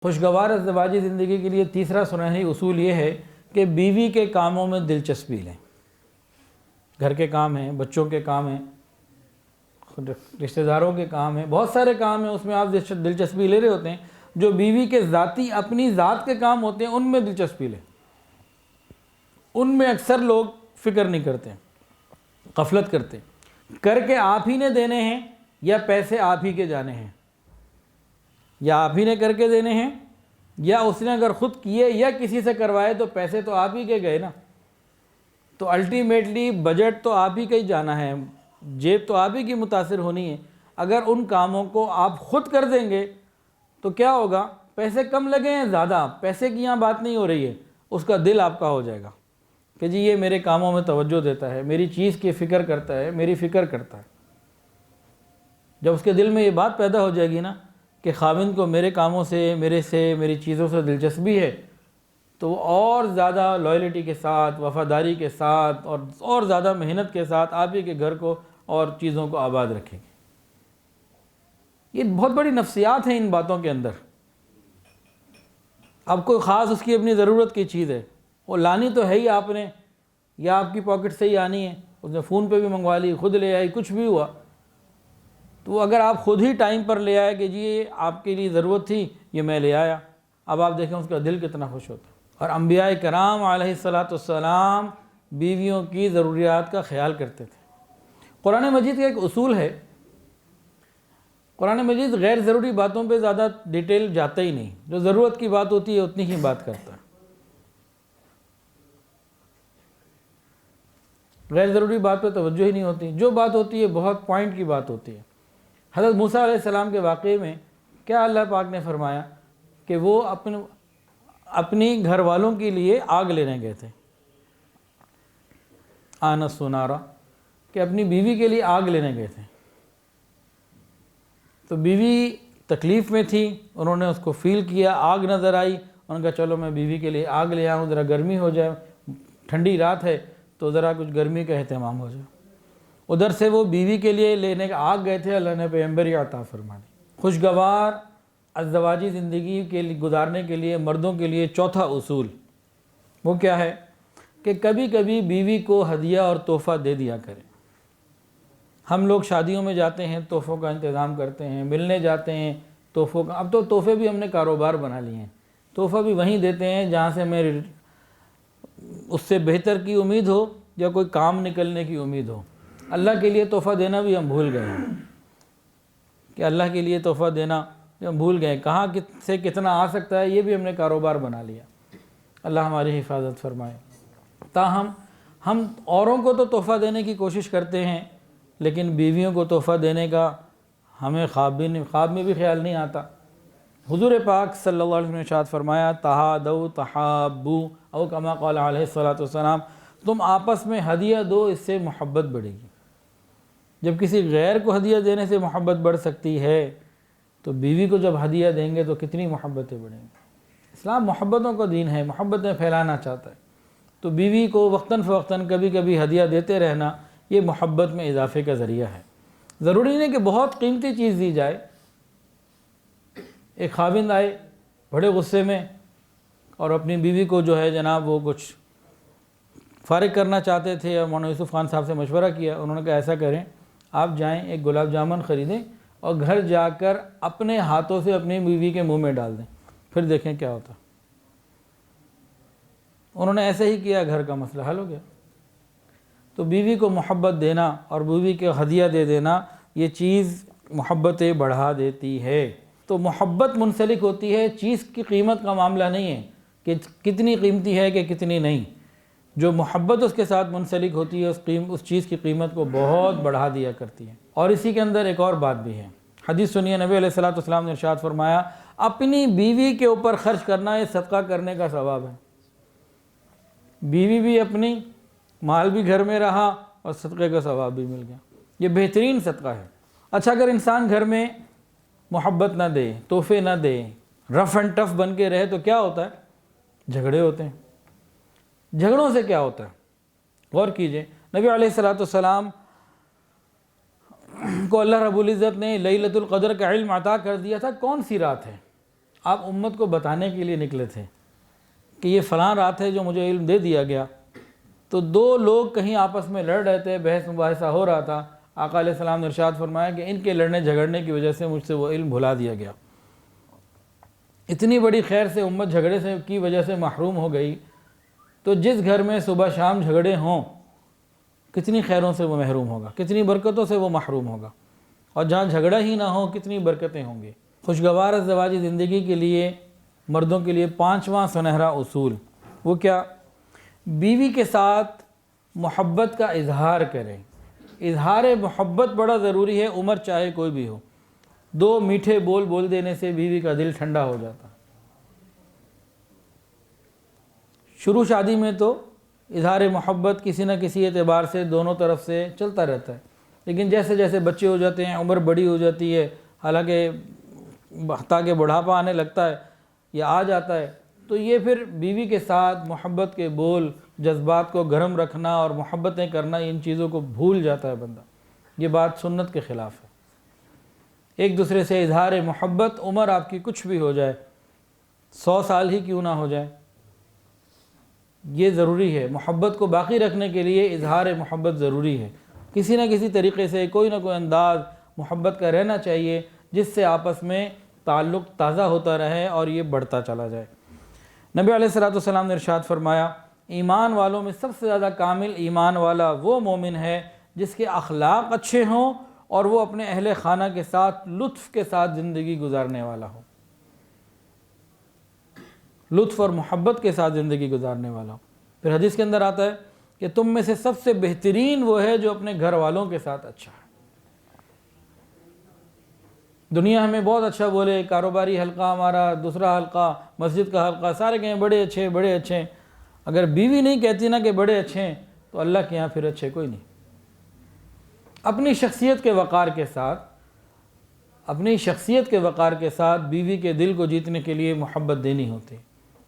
خوشگوار ازدواجی زندگی کے لیے تیسرا سنہری اصول یہ ہے کہ بیوی کے کاموں میں دلچسپی لیں۔ گھر کے کام ہیں، بچوں کے کام ہیں، رشتہ داروں کے کام ہیں، بہت سارے کام ہیں، اس میں آپ دلچسپی لے رہے ہوتے ہیں۔ جو بیوی کے ذاتی اپنی ذات کے کام ہوتے ہیں ان میں دلچسپی لیں۔ ان میں اکثر لوگ فکر نہیں کرتے، غفلت کرتے، کر کے آپ ہی نے دینے ہیں یا پیسے آپ ہی کے جانے ہیں، یا آپ ہی نے کر کے دینے ہیں، یا اس نے اگر خود کیے یا کسی سے کروائے تو پیسے تو آپ ہی کے گئے نا۔ تو الٹیمیٹلی بجٹ تو آپ ہی کا ہی جانا ہے، جیب تو آپ ہی کی متاثر ہونی ہے۔ اگر ان کاموں کو آپ خود کر دیں گے تو کیا ہوگا؟ پیسے کم لگے ہیں زیادہ، پیسے کی یہاں بات نہیں ہو رہی ہے، اس کا دل آپ کا ہو جائے گا کہ جی یہ میرے کاموں میں توجہ دیتا ہے، میری چیز کی فکر کرتا ہے، میری فکر کرتا ہے۔ جب اس کے دل میں یہ بات پیدا ہو جائے گی نا کہ خاوند کو میرے کاموں سے، میری چیزوں سے دلچسپی ہے، تو وہ اور زیادہ لائلٹی کے ساتھ، وفاداری کے ساتھ اور زیادہ محنت کے ساتھ آپ ہی کے گھر کو اور چیزوں کو آباد رکھیں گے۔ یہ بہت بڑی نفسیات ہیں ان باتوں کے اندر۔ اب کوئی خاص اس کی اپنی ضرورت کی چیز ہے، وہ لانی تو ہے ہی آپ نے، یا آپ کی پاکٹ سے ہی آنی ہے، اس نے فون پہ بھی منگوا لی، خود لے آئی، کچھ بھی ہوا، تو اگر آپ خود ہی ٹائم پر لے آئے کہ جی یہ آپ کے لیے ضرورت تھی، یہ میں لے آیا، اب آپ دیکھیں اس کا دل کتنا خوش ہوتا ہے۔ اور انبیاء کرام علیہ السلام بیویوں کی ضروریات کا خیال کرتے تھے۔ قرآن مجید کا ایک اصول ہے، قرآن مجید غیر ضروری باتوں پہ زیادہ ڈیٹیل جاتا ہی نہیں، جو ضرورت کی بات ہوتی ہے اتنی ہی بات کرتا ہے، غیر ضروری بات پہ توجہ ہی نہیں ہوتی۔ جو بات ہوتی ہے بہت پوائنٹ کی بات ہوتی ہے۔ حضرت موسیٰ علیہ السلام کے واقعے میں کیا اللہ پاک نے فرمایا کہ وہ اپنی گھر والوں کے لیے آگ لینے گئے تھے، آنس نارا، کہ اپنی بیوی کے لیے آگ لینے گئے تھے۔ تو بیوی تکلیف میں تھی، انہوں نے اس کو فیل کیا، آگ نظر آئی، انہوں نے کہا چلو میں بیوی کے لیے آگ لے آؤں، ذرا گرمی ہو جائے، ٹھنڈی رات ہے تو ذرا کچھ گرمی کا اہتمام ہو جائے۔ ادھر سے وہ بیوی کے لیے لینے کا آگ گئے تھے، اللہ نے پیغمبری عطا فرما دی۔ خوشگوار ازدواجی زندگی کے لیے گزارنے کے لیے مردوں کے لیے چوتھا اصول وہ کیا ہے کہ کبھی کبھی بیوی کو ہدیہ اور تحفہ دے دیا کریں۔ ہم لوگ شادیوں میں جاتے ہیں، تحفوں کا انتظام کرتے ہیں، ملنے جاتے ہیں تحفوں کا، اب تو تحفے بھی ہم نے کاروبار بنا لیے ہیں، تحفہ بھی وہیں دیتے ہیں جہاں سے ہمیں اس سے بہتر کی امید ہو یا کوئی کام نکلنے کی امید ہو۔ اللہ کے لیے تحفہ دینا بھی ہم بھول گئے ہیں کہ اللہ کے لیے تحفہ دینا بھی ہم بھول گئے، کہاں سے کتنا آ سکتا ہے یہ بھی ہم نے کاروبار بنا لیا۔ اللہ ہماری حفاظت فرمائے۔ تاہم ہم اوروں کو تو تحفہ دینے کی کوشش کرتے ہیں، لیکن بیویوں کو تحفہ دینے کا ہمیں خواب میں بھی خیال نہیں آتا۔ حضور پاک صلی اللہ علیہ وسلم نے ارشاد فرمایا تہادوا تحابوا، او کما قال علیہ السلام، تم آپس میں ہدیہ دو، اس سے محبت بڑھے گی۔ جب کسی غیر کو ہدیہ دینے سے محبت بڑھ سکتی ہے تو بیوی کو جب ہدیہ دیں گے تو کتنی محبتیں بڑھیں گی۔ اسلام محبتوں کا دین ہے، محبتیں پھیلانا چاہتا ہے، تو بیوی کو وقتاً فوقتاً کبھی کبھی ہدیہ دیتے رہنا یہ محبت میں اضافے کا ذریعہ ہے۔ ضروری نہیں کہ بہت قیمتی چیز دی جائے۔ ایک خاوند آئے بڑے غصے میں اور اپنی بیوی کو جو ہے جناب وہ کچھ فارغ کرنا چاہتے تھے، اور مولانا یوسف خان صاحب سے مشورہ کیا، انہوں نے کہا ایسا کریں، آپ جائیں ایک گلاب جامن خریدیں اور گھر جا کر اپنے ہاتھوں سے اپنی بیوی کے منہ میں ڈال دیں، پھر دیکھیں کیا ہوتا۔ انہوں نے ایسے ہی کیا، گھر کا مسئلہ حل ہو گیا۔ تو بیوی کو محبت دینا اور بیوی کے ہدیہ دے دینا یہ چیز محبتیں بڑھا دیتی ہے۔ تو محبت منسلک ہوتی ہے، چیز کی قیمت کا معاملہ نہیں ہے کہ کتنی قیمتی ہے کہ کتنی نہیں۔ جو محبت اس کے ساتھ منسلک ہوتی ہے اس چیز کی قیمت کو بہت بڑھا دیا کرتی ہے۔ اور اسی کے اندر ایک اور بات بھی ہے، حدیث سنیے، نبی علیہ السلام نے ارشاد فرمایا اپنی بیوی کے اوپر خرچ کرنا یہ صدقہ کرنے کا ثواب ہے۔ بیوی بھی اپنی، مال بھی گھر میں رہا اور صدقے کا ثواب بھی مل گیا، یہ بہترین صدقہ ہے۔ اچھا اگر انسان گھر میں محبت نہ دے، تحفے نہ دے، رف اینڈ ٹف بن کے رہے تو کیا ہوتا ہے؟ جھگڑے ہوتے ہیں۔ جھگڑوں سے کیا ہوتا ہے؟ غور کیجئے، نبی علیہ السلام کو اللہ رب العزت نے لیلۃ القدر کا علم عطا کر دیا تھا، کون سی رات ہے؟ آپ امت کو بتانے کے لیے نکلے تھے کہ یہ فلاں رات ہے جو مجھے علم دے دیا گیا. تو دو لوگ کہیں آپس میں لڑ رہے تھے، بحث مباحثہ ہو رہا تھا. آقا علیہ السلام نے ارشاد فرمایا کہ ان کے لڑنے جھگڑنے کی وجہ سے مجھ سے وہ علم بھلا دیا گیا. اتنی بڑی خیر سے امت جھگڑے سے کی وجہ سے محروم ہو گئی. تو جس گھر میں صبح شام جھگڑے ہوں، کتنی خیروں سے وہ محروم ہوگا، کتنی برکتوں سے وہ محروم ہوگا. اور جہاں جھگڑا ہی نہ ہو کتنی برکتیں ہوں گی. خوشگوار ازدواجی زندگی کے لیے مردوں کے لیے 5واں سنہرا اصول وہ کیا؟ بیوی کے ساتھ محبت کا اظہار کریں. اظہار محبت بڑا ضروری ہے، عمر چاہے کوئی بھی ہو. 2 میٹھے بول دینے سے بیوی کا دل ٹھنڈا ہو جاتا. شروع شادی میں تو اظہار محبت کسی نہ کسی اعتبار سے دونوں طرف سے چلتا رہتا ہے، لیکن جیسے جیسے بچے ہو جاتے ہیں، عمر بڑی ہو جاتی ہے، حالانکہ تاکہ بڑھاپا آنے لگتا ہے یا آ جاتا ہے، تو یہ پھر بیوی کے ساتھ محبت کے بول، جذبات کو گرم رکھنا اور محبتیں کرنا، ان چیزوں کو بھول جاتا ہے بندہ. یہ بات سنت کے خلاف ہے. ایک دوسرے سے اظہار محبت، عمر آپ کی کچھ بھی ہو جائے، 100 سال ہی کیوں نہ ہو جائے، یہ ضروری ہے. محبت کو باقی رکھنے کے لیے اظہار محبت ضروری ہے. کسی نہ کسی طریقے سے کوئی نہ کوئی انداز محبت کا رہنا چاہیے، جس سے آپس میں تعلق تازہ ہوتا رہے اور یہ بڑھتا چلا جائے. نبی علیہ السلام نے ارشاد فرمایا، ایمان والوں میں سب سے زیادہ کامل ایمان والا وہ مومن ہے جس کے اخلاق اچھے ہوں اور وہ اپنے اہل خانہ کے ساتھ لطف کے ساتھ زندگی گزارنے والا ہو، لطف اور محبت کے ساتھ زندگی گزارنے والا ہو. پھر حدیث کے اندر آتا ہے کہ تم میں سے سب سے بہترین وہ ہے جو اپنے گھر والوں کے ساتھ اچھا ہے. دنیا ہمیں بہت اچھا بولے، کاروباری حلقہ ہمارا، دوسرا حلقہ، مسجد کا حلقہ، سارے کہیں بڑے اچھے بڑے اچھے. اگر بیوی نہیں کہتی نا کہ بڑے اچھے ہیں، تو اللہ کے یہاں پھر اچھے کوئی نہیں. اپنی شخصیت کے وقار کے ساتھ، اپنی شخصیت کے وقار کے ساتھ بیوی کے دل کو جیتنے کے لیے محبت دینی ہوتی،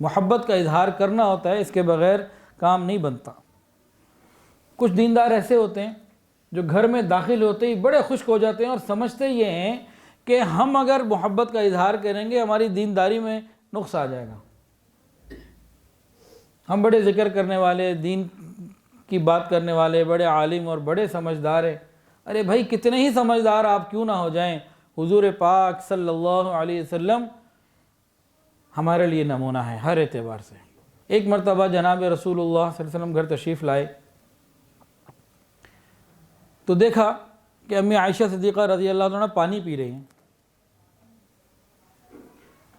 محبت کا اظہار کرنا ہوتا ہے. اس کے بغیر کام نہیں بنتا. کچھ دیندار ایسے ہوتے ہیں جو گھر میں داخل ہوتے ہی بڑے خشک ہو جاتے ہیں اور سمجھتے یہ ہیں کہ ہم اگر محبت کا اظہار کریں گے ہماری دینداری میں نقص آ جائے گا. ہم بڑے ذکر کرنے والے، دین کی بات کرنے والے، بڑے عالم اور بڑے سمجھدار ہیں. ارے بھائی کتنے ہی سمجھدار آپ کیوں نہ ہو جائیں، حضور پاک صلی اللہ علیہ وسلم ہمارے لیے نمونہ ہے ہر اعتبار سے. ایک مرتبہ جناب رسول اللہ صلی اللہ علیہ وسلم گھر تشریف لائے تو دیکھا کہ امی عائشہ صدیقہ رضی اللہ عنہ پانی پی رہی ہیں.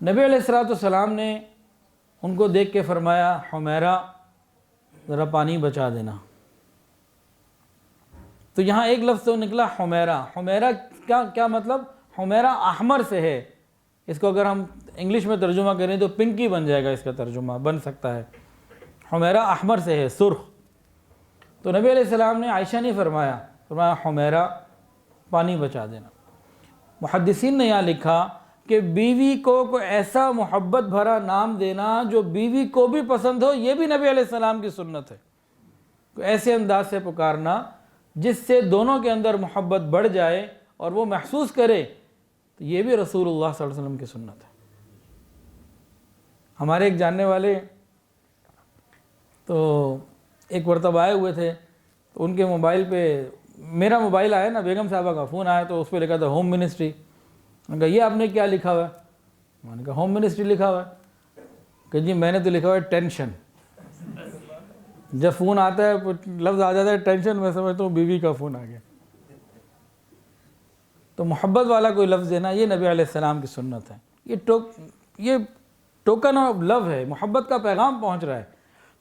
نبی علیہ السلام نے ان کو دیکھ کے فرمایا، حمیرہ ذرا پانی بچا دینا. تو یہاں ایک لفظ تو نکلا حمیرہ. حمیرہ کیا مطلب؟ حمیرہ احمر سے ہے. اس کو اگر ہم انگلش میں ترجمہ کریں تو پنکی بن جائے گا، اس کا ترجمہ بن سکتا ہے. حمیرہ احمر سے ہے، سرخ. تو نبی علیہ السلام نے عائشہ نہیں فرمایا حمیرہ پانی بچا دینا. محدثین نے یہاں لکھا کہ بیوی کو کوئی ایسا محبت بھرا نام دینا جو بیوی کو بھی پسند ہو، یہ بھی نبی علیہ السلام کی سنت ہے. کوئی ایسے انداز سے پکارنا جس سے دونوں کے اندر محبت بڑھ جائے اور وہ محسوس کرے، تو یہ بھی رسول اللہ صلی اللہ علیہ وسلم کی سنت ہے. ہمارے ایک جاننے والے تو ایک مرتبہ آئے ہوئے تھے، تو ان کے موبائل پہ میرا موبائل آیا نا، بیگم صاحبہ کا فون آیا، تو اس پہ لکھا تھا ہوم منسٹری. میں نے کہا یہ آپ نے کیا لکھا ہوا ہے؟ میں نے کہا ہوم منسٹری لکھا ہوا ہے. کہ جی میں نے تو لکھا ہوا ہے ٹینشن. جب فون آتا ہے لفظ آ جاتا ہے ٹینشن، میں سمجھتا ہوں بیوی کا فون آ گیا. تو محبت والا کوئی لفظ دینا یہ نبی علیہ السلام کی سنت ہے. یہ ٹوکن آف لو ہے، محبت کا پیغام پہنچ رہا ہے.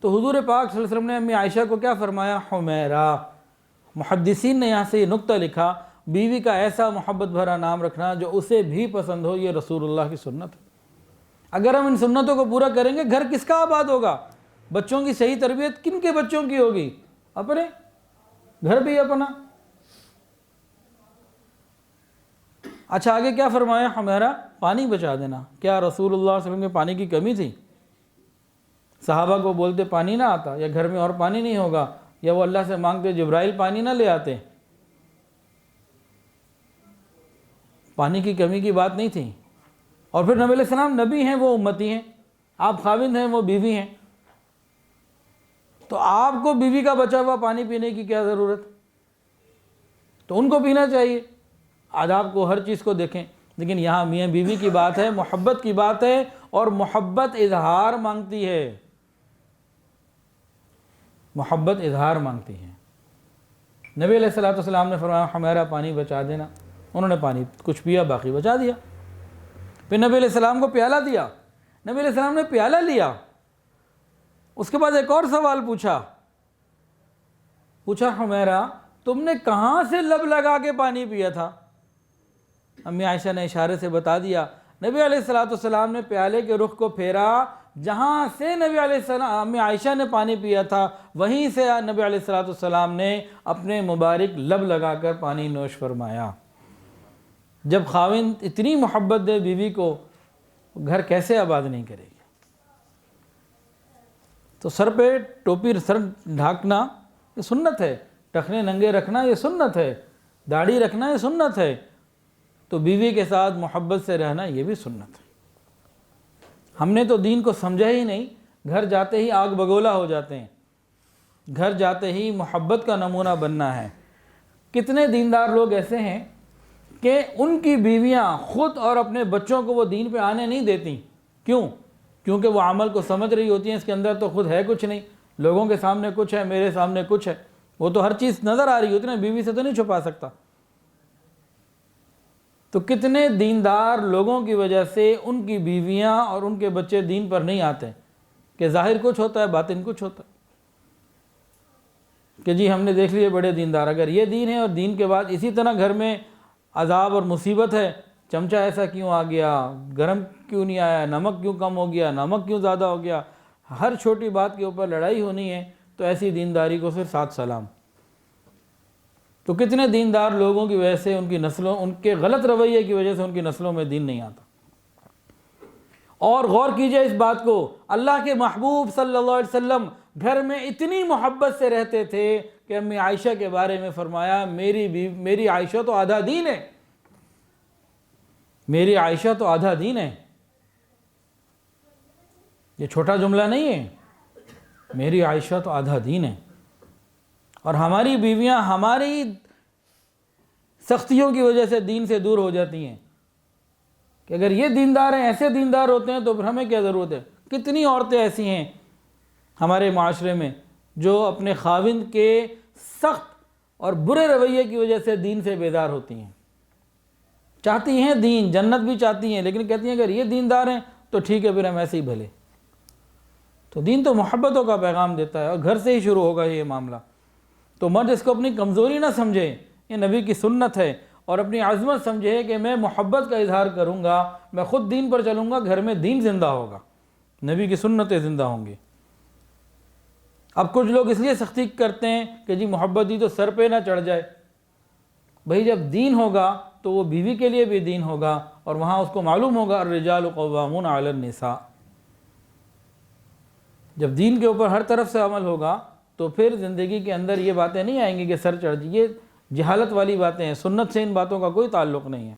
تو حضور پاک صلی اللہ علیہ وسلم نے امی عائشہ کو کیا فرمایا؟ حمیرہ. محدثین نے یہاں سے یہ نقطہ لکھا، بیوی کا ایسا محبت بھرا نام رکھنا جو اسے بھی پسند ہو، یہ رسول اللہ کی سنت ہے. اگر ہم ان سنتوں کو پورا کریں گے گھر کس کا آباد ہوگا؟ بچوں کی صحیح تربیت کن کے بچوں کی ہوگی؟ اپنے گھر بھی اپنا. اچھا آگے کیا فرمایا؟ حمیرہ پانی بچا دینا. کیا رسول اللہ صلی اللہ علیہ وسلم کے پانی کی کمی تھی؟ صحابہ کو بولتے پانی نہ آتا، یا گھر میں اور پانی نہیں ہوگا، یا وہ اللہ سے مانگتے جبرائیل پانی نہ لے آتے. پانی کی کمی کی بات نہیں تھی. اور پھر نبی علیہ السلام نبی ہیں، وہ امتی ہیں، آپ خاوند ہیں، وہ بیوی ہیں، تو آپ کو بیوی کا بچا ہوا پانی پینے کی کیا ضرورت؟ تو ان کو پینا چاہیے۔ آداب کو، ہر چیز کو دیکھیں، لیکن یہاں میاں بیوی کی بات ہے، محبت کی بات ہے، اور محبت اظہار مانگتی ہے، محبت اظہار مانگتی ہے۔ نبی علیہ السلام نے فرمایا ہمارا پانی بچا دینا، انہوں نے پانی کچھ پیا، باقی بچا دیا۔ پھر نبی علیہ السلام کو پیالہ دیا، نبی علیہ السلام نے پیالہ لیا، اس کے بعد ایک اور سوال پوچھا حمیرہ تم نے کہاں سے لب لگا کے پانی پیا تھا؟ امی عائشہ نے اشارے سے بتا دیا۔ نبی علیہ السلام نے پیالے کے رخ کو پھیرا، جہاں سے نبی علیہ السلام امی عائشہ نے پانی پیا تھا وہیں سے نبی علیہ السلام نے اپنے مبارک لب لگا کر پانی نوش فرمایا۔ جب خاوند اتنی محبت دے بیوی کو، گھر کیسے آباد نہیں کرے گی؟ تو سر پہ ٹوپی، سر ڈھانکنا یہ سنت ہے، ٹخنے ننگے رکھنا یہ سنت ہے، داڑھی رکھنا یہ سنت ہے، تو بیوی کے ساتھ محبت سے رہنا یہ بھی سنت ہے۔ ہم نے تو دین کو سمجھا ہی نہیں، گھر جاتے ہی آگ بگولا ہو جاتے ہیں، گھر جاتے ہی محبت کا نمونہ بننا ہے۔ کتنے دیندار لوگ ایسے ہیں کہ ان کی بیویاں خود اور اپنے بچوں کو وہ دین پہ آنے نہیں دیتی، کیوں؟ کیونکہ وہ عمل کو سمجھ رہی ہوتی ہیں اس کے اندر تو خود ہے کچھ نہیں، لوگوں کے سامنے کچھ ہے، میرے سامنے کچھ ہے، وہ تو ہر چیز نظر آ رہی ہوتی ہے نا، بیوی سے تو نہیں چھپا سکتا۔ تو کتنے دیندار لوگوں کی وجہ سے ان کی بیویاں اور ان کے بچے دین پر نہیں آتے، کہ ظاہر کچھ ہوتا ہے، باطن کچھ ہوتا ہے، کہ جی ہم نے دیکھ لیے بڑے دیندار، اگر یہ دین ہے اور دین کے بعد اسی طرح گھر میں عذاب اور مصیبت ہے، چمچہ ایسا کیوں آ گیا، گرم کیوں نہیں آیا، نمک کیوں کم ہو گیا، نمک کیوں زیادہ ہو گیا، ہر چھوٹی بات کے اوپر لڑائی ہونی ہے، تو ایسی دینداری کو صرف 7 سلام۔ تو کتنے دیندار لوگوں کی وجہ سے ان کی نسلوں، ان کے غلط رویے کی وجہ سے ان کی نسلوں میں دین نہیں آتا۔ اور غور کیجئے اس بات کو، اللہ کے محبوب صلی اللہ علیہ وسلم گھر میں اتنی محبت سے رہتے تھے کہ امی عائشہ کے بارے میں فرمایا میری عائشہ تو آدھا دین ہے، میری عائشہ تو آدھا دین ہے۔ یہ چھوٹا جملہ نہیں ہے، میری عائشہ تو آدھا دین ہے۔ اور ہماری بیویاں ہماری سختیوں کی وجہ سے دین سے دور ہو جاتی ہیں، کہ اگر یہ دیندار ہیں، ایسے دیندار ہوتے ہیں تو پھر ہمیں کیا ضرورت ہے؟ کتنی عورتیں ایسی ہیں ہمارے معاشرے میں جو اپنے خاوند کے سخت اور برے رویے کی وجہ سے دین سے بیدار ہوتی ہیں، چاہتی ہیں دین، جنت بھی چاہتی ہیں، لیکن کہتی ہیں اگر یہ دیندار ہیں تو ٹھیک ہے، پھر ہم ایسے ہی بھلے۔ تو دین تو محبتوں کا پیغام دیتا ہے، اور گھر سے ہی شروع ہوگا یہ معاملہ۔ تو مرد اس کو اپنی کمزوری نہ سمجھے، یہ نبی کی سنت ہے، اور اپنی عظمت سمجھے کہ میں محبت کا اظہار کروں گا، میں خود دین پر چلوں گا، گھر میں دین زندہ ہوگا، نبی کی سنتیں زندہ ہوں گی۔ اب کچھ لوگ اس لیے سختی کرتے ہیں کہ جی محبت دی تو سر پہ نہ چڑھ جائے۔ بھئی جب دین ہوگا تو وہ بیوی کے لیے بھی دین ہوگا، اور وہاں اس کو معلوم ہوگا الرجال قوامون علی النساء۔ جب دین کے اوپر ہر طرف سے عمل ہوگا تو پھر زندگی کے اندر یہ باتیں نہیں آئیں گی کہ سر چڑھ جائے، یہ جہالت والی باتیں ہیں، سنت سے ان باتوں کا کوئی تعلق نہیں ہے۔